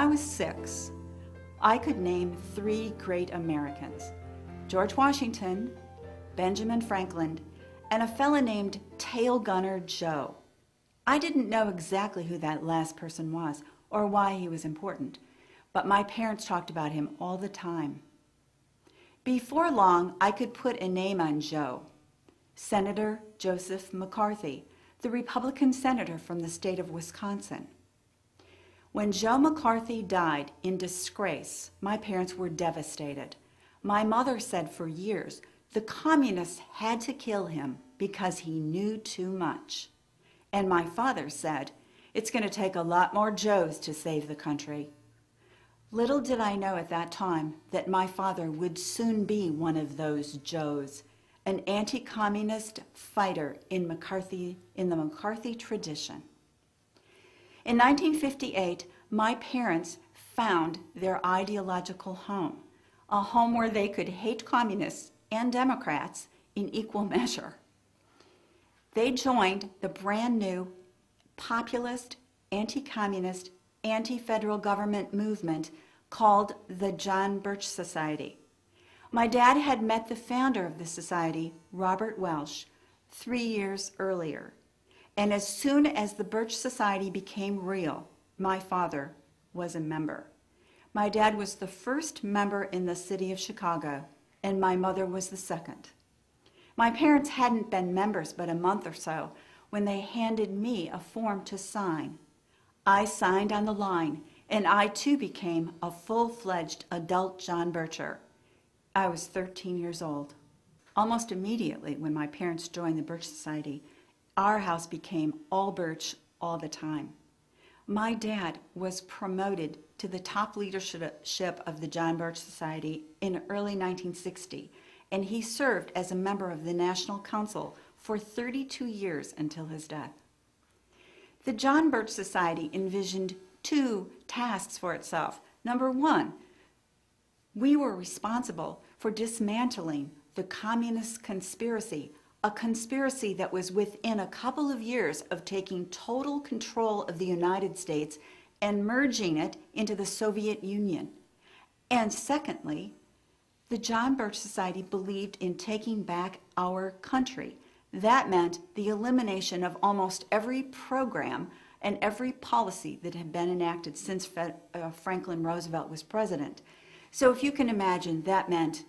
was 6, I could name 3 great Americans: George Washington, Benjamin Franklin, and a fella named Tail Gunner Joe. I didn't know exactly who that last person was or why he was important, but my parents talked about him all the time. Before long, I could put a name on Joe: Senator Joseph McCarthy, the Republican senator from the state of Wisconsin. When Joe McCarthy died in disgrace, my parents were devastated. My mother said for years the communists had to kill him because he knew too much. And my father said, it's going to take a lot more Joes to save the country. Little did I know at that time that my father would soon be one of those Joes, an anti-communist fighter in the McCarthy tradition. In 1958, my parents found their ideological home, a home where they could hate communists and Democrats in equal measure. They joined the brand new populist, anti-communist, anti-federal government movement called the John Birch Society. My dad had met the founder of the society, Robert Welsh, 3 years earlier. And as soon as the Birch Society became real, my father was a member. My dad was the first member in the city of Chicago, and my mother was the second. My parents hadn't been members but a month or so when they handed me a form to sign. I signed on the line, and I too became a full-fledged adult John Bircher. I was 13 years old. Almost immediately when my parents joined the Birch Society, our house became all Birch all the time. My dad was promoted to the top leadership of the John Birch Society in early 1960, and he served as a member of the National Council for 32 years until his death. The John Birch Society envisioned 2 tasks for itself. Number 1, we were responsible for dismantling the communist conspiracy, a conspiracy that was within a couple of years of taking total control of the United States and merging it into the Soviet Union. And secondly, the John Birch Society believed in taking back our country. That meant the elimination of almost every program and every policy that had been enacted since Franklin Roosevelt was president. So if you can imagine, that meant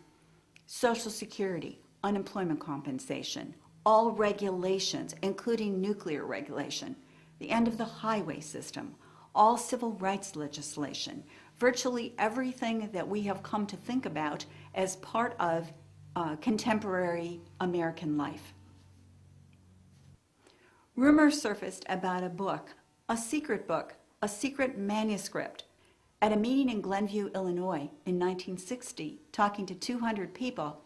Social Security, unemployment compensation, all regulations, including nuclear regulation, the end of the highway system, all civil rights legislation, virtually everything that we have come to think about as part of contemporary American life. Rumors surfaced about a book, a secret manuscript. At a meeting in Glenview, Illinois in 1960, talking to 200 people,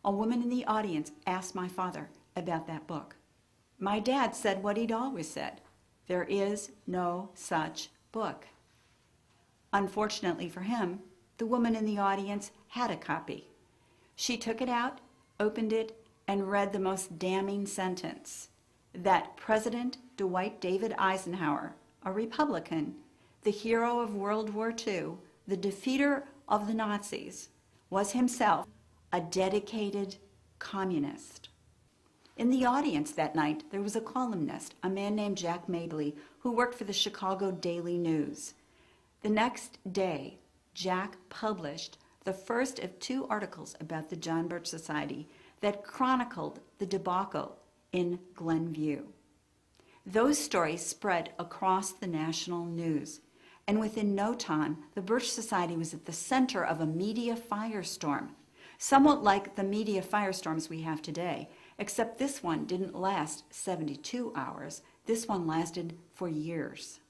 a woman in the audience asked my father about that book. My dad said what he'd always said: there is no such book. Unfortunately for him, the woman in the audience had a copy. She took it out, opened it, and read the most damning sentence: that President Dwight David Eisenhower, a Republican, the hero of World War II, the defeater of the Nazis, was himself a dedicated communist. In the audience that night, there was a columnist, a man named Jack Mabley, who worked for the Chicago Daily News. The next day, Jack published the first of 2 articles about the John Birch Society that chronicled the debacle in Glenview. Those stories spread across the national news, and within no time, the Birch Society was at the center of a media firestorm, somewhat like the media firestorms we have today, except this one didn't last 72 hours. This one lasted for years.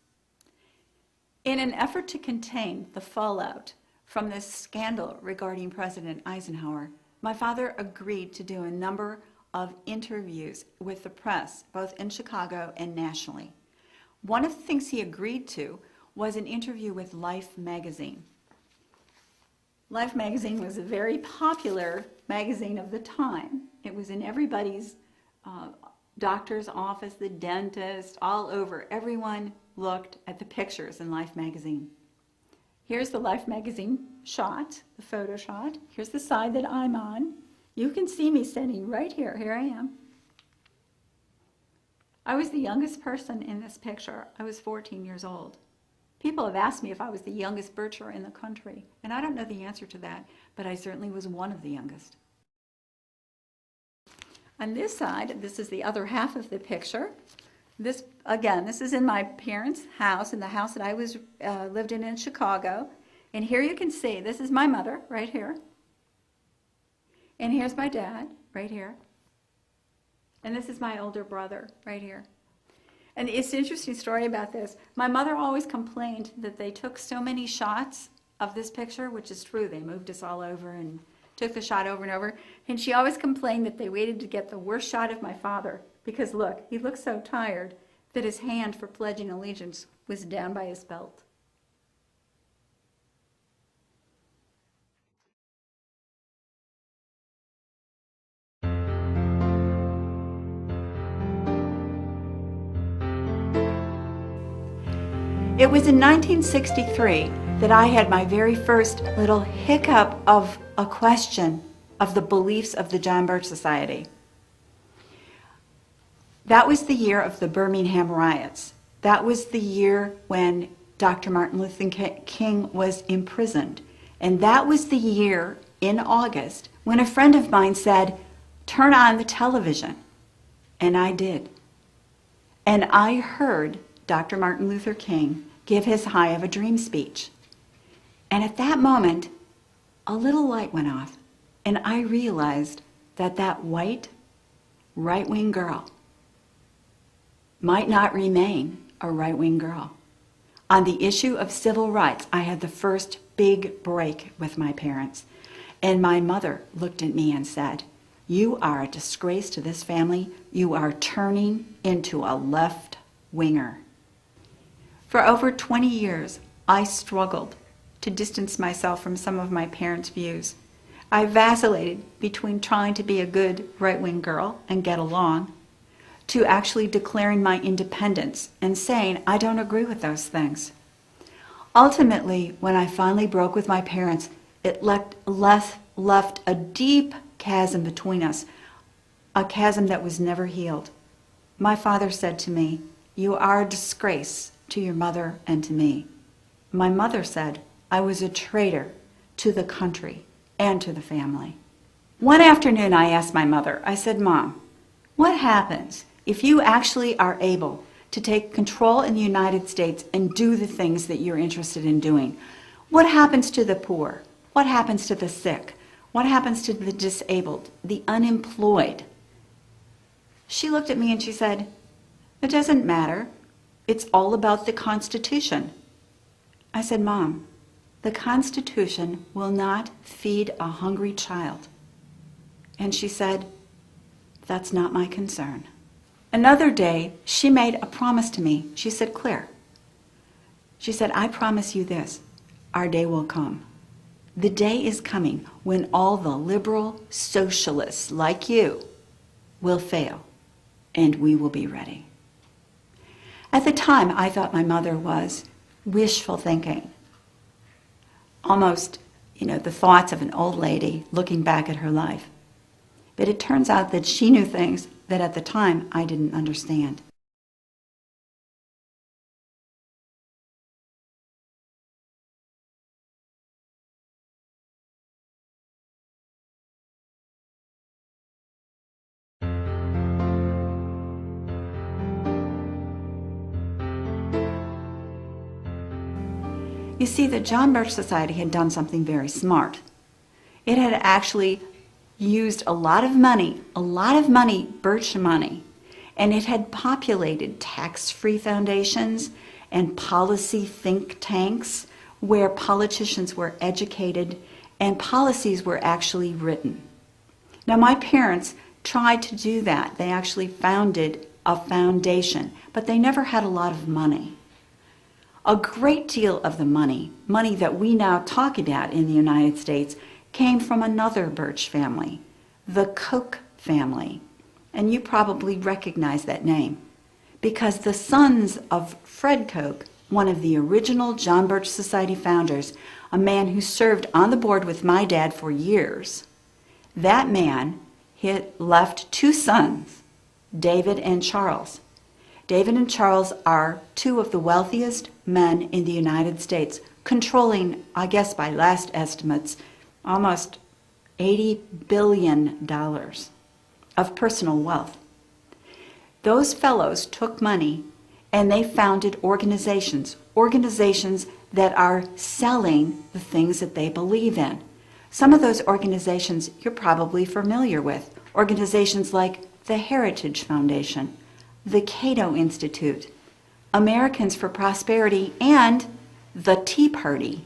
In an effort to contain the fallout from this scandal regarding President Eisenhower, my father agreed to do a number of interviews with the press, both in Chicago and nationally. One of the things he agreed to was an interview with Life magazine. Life magazine was a very popular magazine of the time. It was in everybody's doctor's office, the dentist, all over. Everyone looked at the pictures in Life magazine. Here's the Life magazine shot, the photo shot. Here's the side that I'm on. You can see me standing right here. Here I am. I was the youngest person in this picture. I was 14 years old. People have asked me if I was the youngest Bircher in the country, and I don't know the answer to that, but I certainly was one of the youngest. On this side, this is the other half of the picture. This, again, this is in my parents' house, in the house that I lived in Chicago. And here you can see, this is my mother, right here. And here's my dad, right here. And this is my older brother, right here. And it's an interesting story about this. My mother always complained that they took so many shots of this picture, which is true. They moved us all over and took the shot over and over. And she always complained that they waited to get the worst shot of my father because, look, he looked so tired that his hand for pledging allegiance was down by his belt. It was in 1963 that I had my very first little hiccup of a question of the beliefs of the John Birch Society. That was the year of the Birmingham riots. That was the year when Dr. Martin Luther King was imprisoned. And that was the year in August when a friend of mine said, "Turn on the television." And I did. And I heard Dr. Martin Luther King give his High of a Dream speech. And at that moment, a little light went off, and I realized that that white, right-wing girl might not remain a right-wing girl. On the issue of civil rights, I had the first big break with my parents, and my mother looked at me and said, "You are a disgrace to this family. You are turning into a left-winger." For over 20 years, I struggled to distance myself from some of my parents' views. I vacillated between trying to be a good right-wing girl and get along, to actually declaring my independence and saying, I don't agree with those things. Ultimately, when I finally broke with my parents, it left a deep chasm between us, a chasm that was never healed. My father said to me, "You are a disgrace to your mother and to me." My mother said I was a traitor to the country and to the family. One afternoon I asked my mother, I said, "Mom, what happens if you actually are able to take control in the United States and do the things that you're interested in doing? What happens to the poor? What happens to the sick? What happens to the disabled, the unemployed?" She looked at me and she said, "It doesn't matter. It's all about the Constitution." I said, "Mom, the Constitution will not feed a hungry child." And she said, "That's not my concern." Another day, she made a promise to me. She said, "Claire," she said, "I promise you this, our day will come. The day is coming when all the liberal socialists like you will fail, and we will be ready." At the time, I thought my mother was wishful thinking. Almost, the thoughts of an old lady looking back at her life. But it turns out that she knew things that at the time I didn't understand. You see, the John Birch Society had done something very smart. It had actually used a lot of money, Birch money, and it had populated tax-free foundations and policy think tanks where politicians were educated and policies were actually written. Now, my parents tried to do that. They actually founded a foundation, but they never had a lot of money. A great deal of the money that we now talk about in the United States, came from another Birch family, the Koch family. And you probably recognize that name because the sons of Fred Koch one of the original John Birch Society founders, a man who served on the board with my dad for years. That man left two sons, David and Charles. David and Charles are two of the wealthiest men in the United States, controlling, I guess by last estimates, almost $80 billion of personal wealth. Those fellows took money and they founded organizations that are selling the things that they believe in. Some of those organizations you're probably familiar with. Organizations like the Heritage Foundation, the Cato Institute, Americans for Prosperity, and the Tea Party.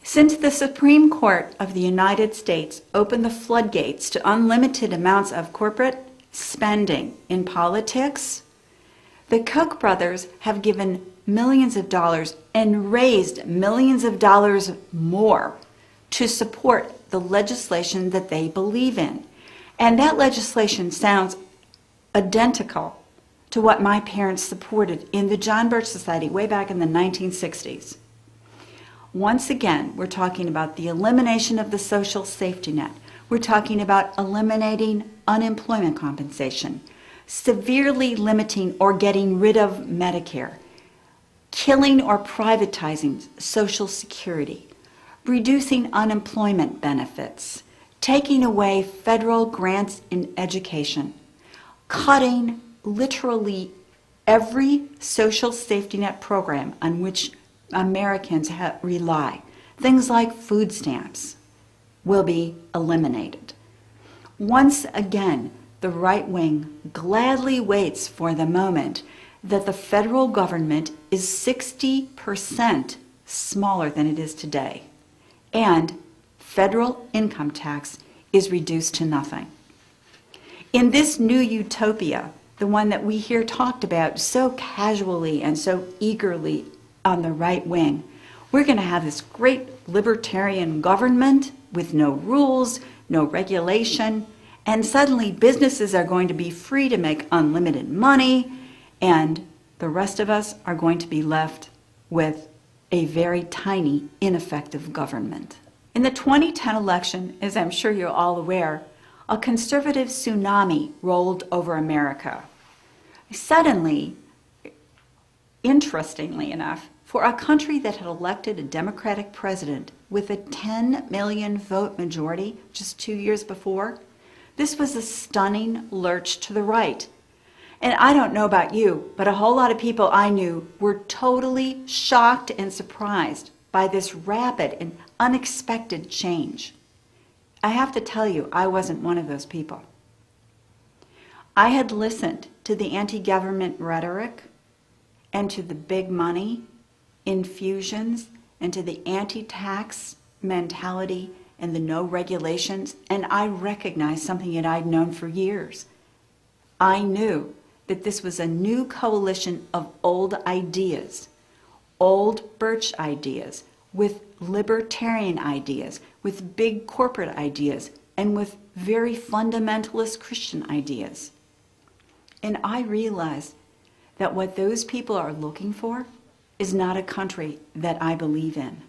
Since the Supreme Court of the United States opened the floodgates to unlimited amounts of corporate spending in politics, the Koch brothers have given millions of dollars and raised millions of dollars more to support the legislation that they believe in. And that legislation sounds identical to what my parents supported in the John Birch Society way back in the 1960s. Once again, we're talking about the elimination of the social safety net. We're talking about eliminating unemployment compensation, severely limiting or getting rid of Medicare, killing or privatizing Social Security, reducing unemployment benefits, taking away federal grants in education, cutting literally every social safety net program on which Americans rely. Things like food stamps will be eliminated. Once again, the right wing gladly waits for the moment that the federal government is 60% smaller than it is today, and federal income tax is reduced to nothing. In this new utopia, the one that we hear talked about so casually and so eagerly on the right wing, we're going to have this great libertarian government with no rules, no regulation, and suddenly businesses are going to be free to make unlimited money, and the rest of us are going to be left with a very tiny, ineffective government. In the 2010 election, as I'm sure you're all aware, a conservative tsunami rolled over America. Suddenly, interestingly enough, for a country that had elected a Democratic president with a 10 million vote majority just 2 years before, this was a stunning lurch to the right. And I don't know about you, but a whole lot of people I knew were totally shocked and surprised by this rapid and unexpected change. I have to tell you, I wasn't one of those people. I had listened to the anti-government rhetoric and to the big money infusions and to the anti-tax mentality and the no regulations, and I recognized something that I'd known for years. I knew that this was a new coalition of old ideas, old Birch ideas, with libertarian ideas, with big corporate ideas, and with very fundamentalist Christian ideas. And I realized that what those people are looking for is not a country that I believe in.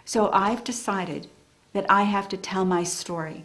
So I've decided that I have to tell my story